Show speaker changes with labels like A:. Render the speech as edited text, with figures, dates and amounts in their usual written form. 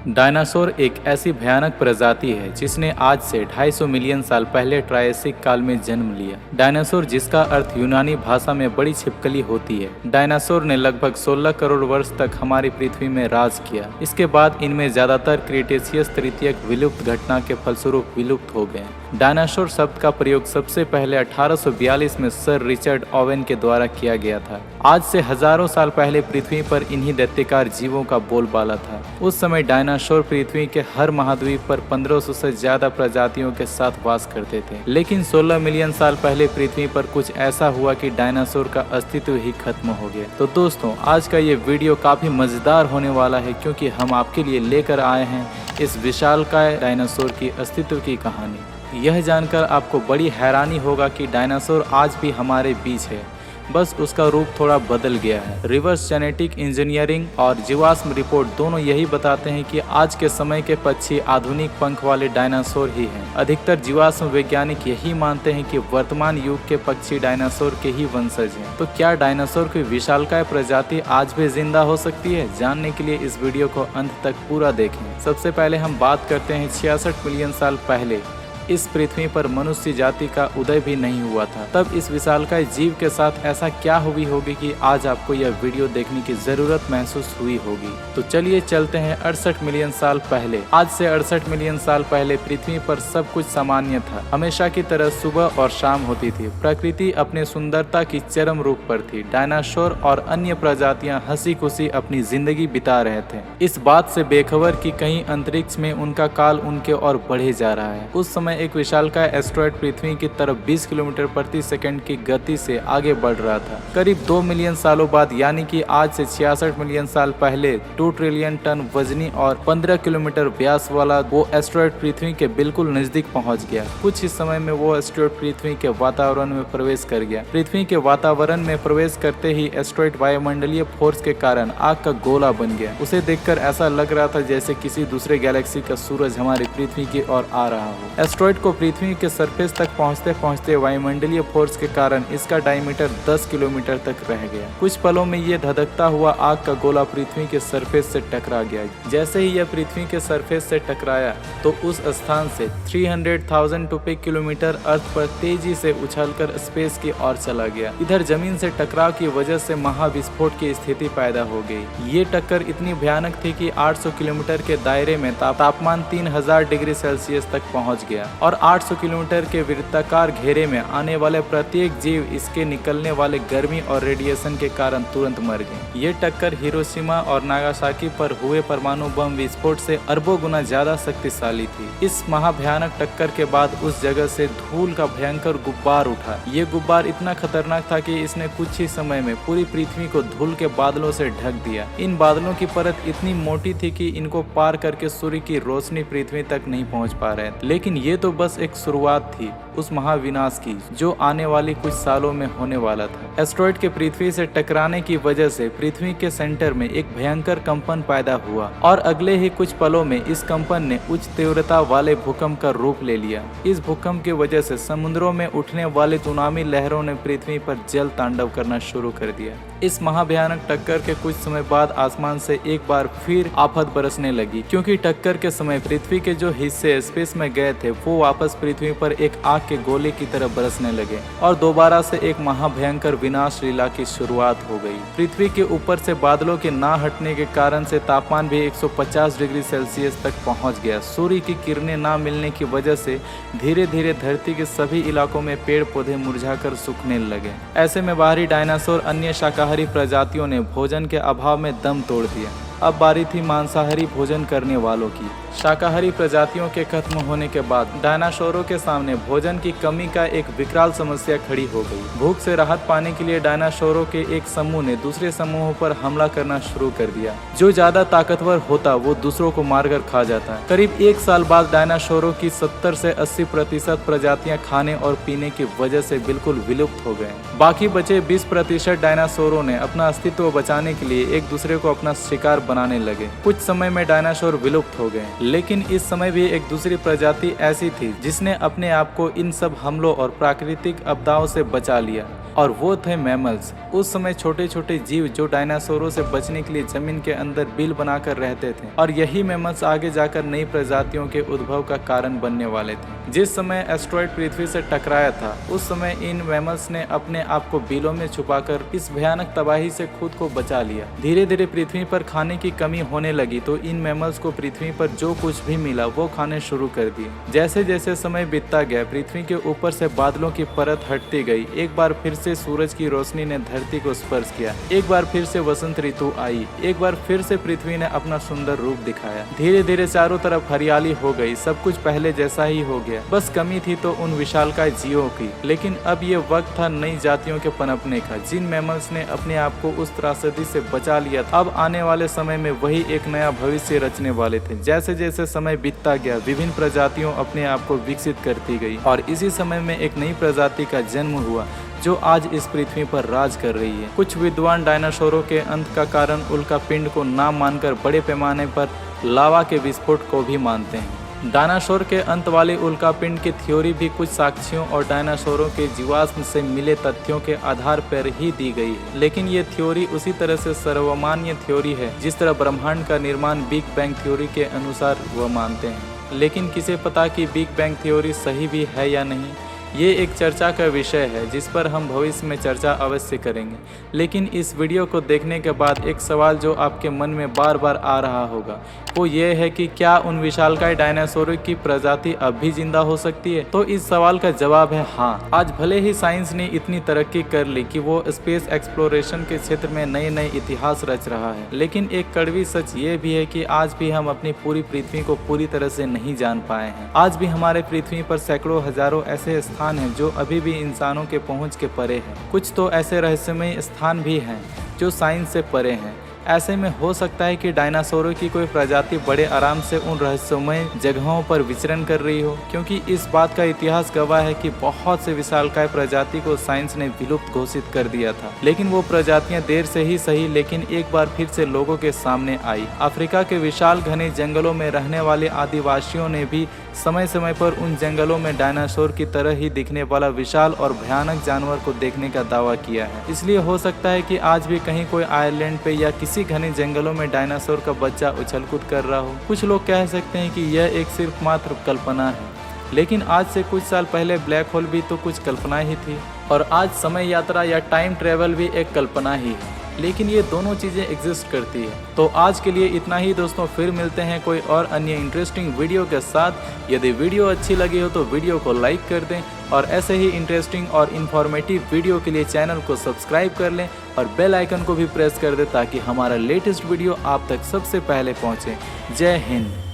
A: Dinosaur एक ऐसी भयानक प्रजाति है जिसने आज से 250 मिलियन साल पहले ट्रायसिक काल में जन्म लिया। डायनासोर, जिसका अर्थ यूनानी भाषा में बड़ी छिपकली होती है। डायनासोर ने लगभग 16 करोड़ वर्ष तक हमारी पृथ्वी में राज किया। इसके बाद इनमें ज्यादातर क्रिटेशियस तृतीयक विलुप्त घटना के फलस्वरूप विलुप्त हो गए। डायनासोर शब्द का प्रयोग सबसे पहले 1842 में सर रिचर्ड ओवेन के द्वारा किया गया था। आज से हजारों साल पहले पृथ्वी पर इन्हीं दैत्यकार जीवों का बोलबाला था। उस समय डायनासोर पृथ्वी के हर महाद्वीप पर 1500 से ज्यादा प्रजातियों के साथ वास करते थे। लेकिन 16 मिलियन साल पहले पृथ्वी पर कुछ ऐसा हुआ कि डायनासोर का अस्तित्व ही खत्म हो गया। तो दोस्तों, आज का ये वीडियो काफी मजेदार होने वाला है, क्योंकि हम आपके लिए लेकर आए हैं इस विशालकाय डायनासोर की अस्तित्व की कहानी। यह जानकर आपको बड़ी हैरानी होगा कि डायनासोर आज भी हमारे बीच है, बस उसका रूप थोड़ा बदल गया है। रिवर्स जेनेटिक इंजीनियरिंग और जीवाश्म रिपोर्ट दोनों यही बताते हैं कि आज के समय के पक्षी आधुनिक पंख वाले डायनासोर ही हैं। अधिकतर जीवाश्म वैज्ञानिक यही मानते हैं कि वर्तमान युग के पक्षी डायनासोर के ही वंशज हैं। तो क्या डायनासोर की विशालकाय प्रजाति आज भी जिंदा हो सकती है? जानने के लिए इस वीडियो को अंत तक पूरा देखें। सबसे पहले हम बात करते हैं 66 मिलियन साल पहले इस पृथ्वी पर मनुष्य जाति का उदय भी नहीं हुआ था। तब इस विशालकाय जीव के साथ ऐसा क्या हुई होगी कि आज आपको यह वीडियो देखने की जरूरत महसूस हुई होगी। तो चलिए चलते हैं 68 मिलियन साल पहले। आज से 68 मिलियन साल पहले पृथ्वी पर सब कुछ सामान्य था। हमेशा की तरह सुबह और शाम होती थी। प्रकृति अपने सुंदरता की चरम रूप पर थी। डायनासोर और अन्य प्रजातियां हंसी खुशी अपनी जिंदगी बिता रहे थे, इस बात से बेखबर कि कहीं अंतरिक्ष में उनका काल उनके और बढ़े जा रहा है। उस समय एक विशालकाय एस्टेरॉयड पृथ्वी की तरफ 20 किलोमीटर प्रति सेकंड की गति से आगे बढ़ रहा था। करीब 2 मिलियन सालों बाद, यानी कि आज से 66 मिलियन साल पहले, 2 ट्रिलियन टन वजनी और 15 किलोमीटर व्यास वाला वो एस्टेरॉयड पृथ्वी के बिल्कुल नजदीक पहुंच गया। कुछ ही समय में वो एस्टेरॉयड पृथ्वी के वातावरण में प्रवेश कर गया। पृथ्वी के वातावरण में प्रवेश करते ही एस्टेरॉयड वायुमंडलीय फोर्स के कारण आग का गोला बन गया। उसे देखकर ऐसा लग रहा था जैसे किसी दूसरे गैलेक्सी का सूरज हमारी पृथ्वी की ओर आ रहा हो। एस्टेरॉयड को पृथ्वी के सरफेस तक पहुंचते पहुंचते वायुमंडलीय फोर्स के कारण इसका डायमीटर 10 किलोमीटर तक रह गया। कुछ पलों में ये धधकता हुआ आग का गोला पृथ्वी के सरफेस से टकरा गया। जैसे ही यह पृथ्वी के सरफेस से टकराया तो उस स्थान से 300,000 टुपिक किलोमीटर अर्थ पर तेजी से उछलकर स्पेस की ओर चला गया। इधर जमीन से टकराव की वजह से महाविस्फोट की स्थिति पैदा हो गई। ये टक्कर इतनी भयानक थी कि 800 किलोमीटर के दायरे में तापमान 3000 डिग्री सेल्सियस तक पहुंच गया और 800 किलोमीटर के वृत्ताकार घेरे में आने वाले प्रत्येक जीव इसके निकलने वाले गर्मी और रेडिएशन के कारण तुरंत मर गए। ये टक्कर हिरोशिमा और नागासाकी पर हुए परमाणु बम विस्फोट से अरबों गुना ज्यादा शक्तिशाली थी। इस महाभयानक टक्कर के बाद उस जगह से धूल का भयंकर गुब्बार उठा। ये गुब्बार इतना खतरनाक था कि इसने कुछ ही समय में पूरी पृथ्वी को धूल के बादलों से ढक दिया। इन बादलों की परत इतनी मोटी थी कि इनको पार करके सूर्य की रोशनी पृथ्वी तक नहीं पहुंच पा रहे। लेकिन ये तो बस एक शुरुआत थी उस महाविनाश की, जो आने वाली कुछ सालों में होने वाला था। एस्टेरॉयड के पृथ्वी से टकराने की वजह से पृथ्वी के सेंटर में एक भयंकर कंपन पैदा हुआ और अगले ही कुछ पलों में इस कंपन ने उच्च तीव्रता वाले भूकंप का रूप ले लिया। इस भूकंप की वजह से समुद्रों में उठने वाली सुनामी लहरों ने पृथ्वी पर जल तांडव करना शुरू कर दिया। इस महाभयानक टक्कर के कुछ समय बाद आसमान से एक बार फिर आफत बरसने लगी, क्योंकि टक्कर के समय पृथ्वी के जो हिस्से स्पेस में गए थे वो वापस पृथ्वी पर एक आग के गोले की तरह बरसने लगे और दोबारा से एक महाभयंकर विनाश लीला की शुरुआत हो गई। पृथ्वी के ऊपर से बादलों के ना हटने के कारण से तापमान भी 150 डिग्री सेल्सियस तक पहुंच गया। सूर्य की किरणें ना मिलने की वजह से धीरे धीरे धरती के सभी इलाकों में पेड़ पौधे मुरझाकर सूखने लगे। ऐसे में बाहरी डायनासोर अन्य शाकाहारी प्रजातियों ने भोजन के अभाव में दम तोड़ दिया। अब बारी थी मांसाहारी भोजन करने वालों की। शाकाहारी प्रजातियों के खत्म होने के बाद डायनासोरों के सामने भोजन की कमी का एक विकराल समस्या खड़ी हो गई। भूख से राहत पाने के लिए डायनासोरों के एक समूह ने दूसरे समूहों पर हमला करना शुरू कर दिया। जो ज्यादा ताकतवर होता वो दूसरों को मारकर खा जाता। करीब 1 साल बाद डायनासोरों की 70 से 80% प्रजातियां खाने और पीने की वजह से बिल्कुल विलुप्त हो गए। बाकी बचे 20% डायनासोरों ने अपना अस्तित्व बचाने के लिए एक दूसरे को अपना शिकार बनाने लगे। कुछ समय में डायनासोर विलुप्त हो गए, लेकिन इस समय भी एक दूसरी प्रजाति ऐसी थी जिसने अपने आप को इन सब हमलों और प्राकृतिक आपदाओं से बचा लिया, और वो थे मैमल्स। उस समय छोटे छोटे जीव जो डायनासोरों से बचने के लिए जमीन के अंदर बिल बनाकर रहते थे, और यही मैमल्स आगे जाकर नई प्रजातियों के उद्भव का कारण बनने वाले थे। जिस समय एस्ट्रॉयड पृथ्वी से टकराया था, उस समय इन मैमल्स ने अपने आप को बिलों में छुपाकर इस भयानक तबाही से खुद को बचा लिया। धीरे धीरे पृथ्वी पर खाने की कमी होने लगी तो इन मैमल्स को पृथ्वी पर जो कुछ भी मिला वो खाने शुरू कर दिए। जैसे जैसे समय बीतता गया, पृथ्वी के ऊपर से बादलों की परत हटती गई। एक बार फिर से सूरज की रोशनी ने धरती को स्पर्श किया। एक बार फिर से वसंत ऋतु आई। एक बार फिर से पृथ्वी ने अपना सुंदर रूप दिखाया। धीरे धीरे चारों तरफ हरियाली हो गई। सब कुछ पहले जैसा ही हो गया। बस कमी थी तो उन विशालकाय जीवों की। लेकिन अब ये वक्त था नई जातियों के पनपने का। जिन मैमल्स ने अपने आप को उस त्रासदी से बचा लिया, अब आने वाले समय में वही एक नया भविष्य रचने वाले थे। जैसे जैसे समय बीतता गया, विभिन्न प्रजातियों अपने आप को विकसित करती गई, और इसी समय में एक नई प्रजाति का जन्म हुआ जो आज इस पृथ्वी पर राज कर रही है। कुछ विद्वान डायनासोरों के अंत का कारण उल्का पिंड को ना मानकर बड़े पैमाने पर लावा के विस्फोट को भी मानते हैं। डायनासोर के अंत वाले उल्का पिंड की थ्योरी भी कुछ साक्ष्यों और डायनासोरों के जीवाश्म से मिले तथ्यों के आधार पर ही दी गई है। लेकिन ये थ्योरी उसी तरह से सर्वमान्य थ्योरी है जिस तरह ब्रह्मांड का निर्माण बिग बैंग थ्योरी के अनुसार वह मानते हैं। लेकिन किसे पता कि बिग बैंग थ्योरी सही भी है या नहीं। ये एक चर्चा का विषय है जिस पर हम भविष्य में चर्चा अवश्य करेंगे। लेकिन इस वीडियो को देखने के बाद एक सवाल जो आपके मन में बार बार आ रहा होगा वो ये है कि क्या उन विशालकाय डायनासोरों की प्रजाति अब भी जिंदा हो सकती है? तो इस सवाल का जवाब है हाँ। आज भले ही साइंस ने इतनी तरक्की कर ली कि वो स्पेस एक्सप्लोरेशन के क्षेत्र में नए नए इतिहास रच रहा है, लेकिन एक कड़वी सच ये भी है कि आज भी हम अपनी पूरी पृथ्वी को पूरी तरह से नहीं जान पाए हैं। आज भी हमारे पृथ्वी पर सैकड़ों हजारों ऐसे स्थान हैं जो अभी भी इंसानों के पहुंच के परे हैं। कुछ तो ऐसे रहस्यमय स्थान भी हैं जो साइंस से परे हैं। ऐसे में हो सकता है कि डायनासोरों की कोई प्रजाति बड़े आराम से उन रहस्यमय जगहों पर विचरण कर रही हो, क्योंकि इस बात का इतिहास गवाह है कि बहुत से विशालकाय प्रजाति को साइंस ने विलुप्त घोषित कर दिया था, लेकिन वो प्रजातियां देर से ही सही लेकिन एक बार फिर से लोगों के सामने आई। अफ्रीका के विशाल घने जंगलों में रहने वाले आदिवासियों ने भी समय समय पर उन जंगलों में डायनासोर की तरह ही दिखने वाला विशाल और भयानक जानवर को देखने का दावा किया है। इसलिए हो सकता है कि आज भी कहीं कोई आयरलैंड पे या किसी घने जंगलों में डायनासोर का बच्चा उछल कूद कर रहा हो। कुछ लोग कह सकते हैं कि यह एक सिर्फ मात्र कल्पना है, लेकिन आज से कुछ साल पहले ब्लैक होल भी तो कुछ कल्पना ही थी, और आज समय यात्रा या टाइम ट्रेवल भी एक कल्पना ही है। लेकिन ये दोनों चीज़ें एग्जिस्ट करती है। तो आज के लिए इतना ही दोस्तों, फिर मिलते हैं कोई और अन्य इंटरेस्टिंग वीडियो के साथ। यदि वीडियो अच्छी लगी हो तो वीडियो को लाइक कर दें, और ऐसे ही इंटरेस्टिंग और इन्फॉर्मेटिव वीडियो के लिए चैनल को सब्सक्राइब कर लें और बेल आइकन को भी प्रेस कर दें ताकि हमारा लेटेस्ट वीडियो आप तक सबसे पहले पहुँचे। जय हिंद।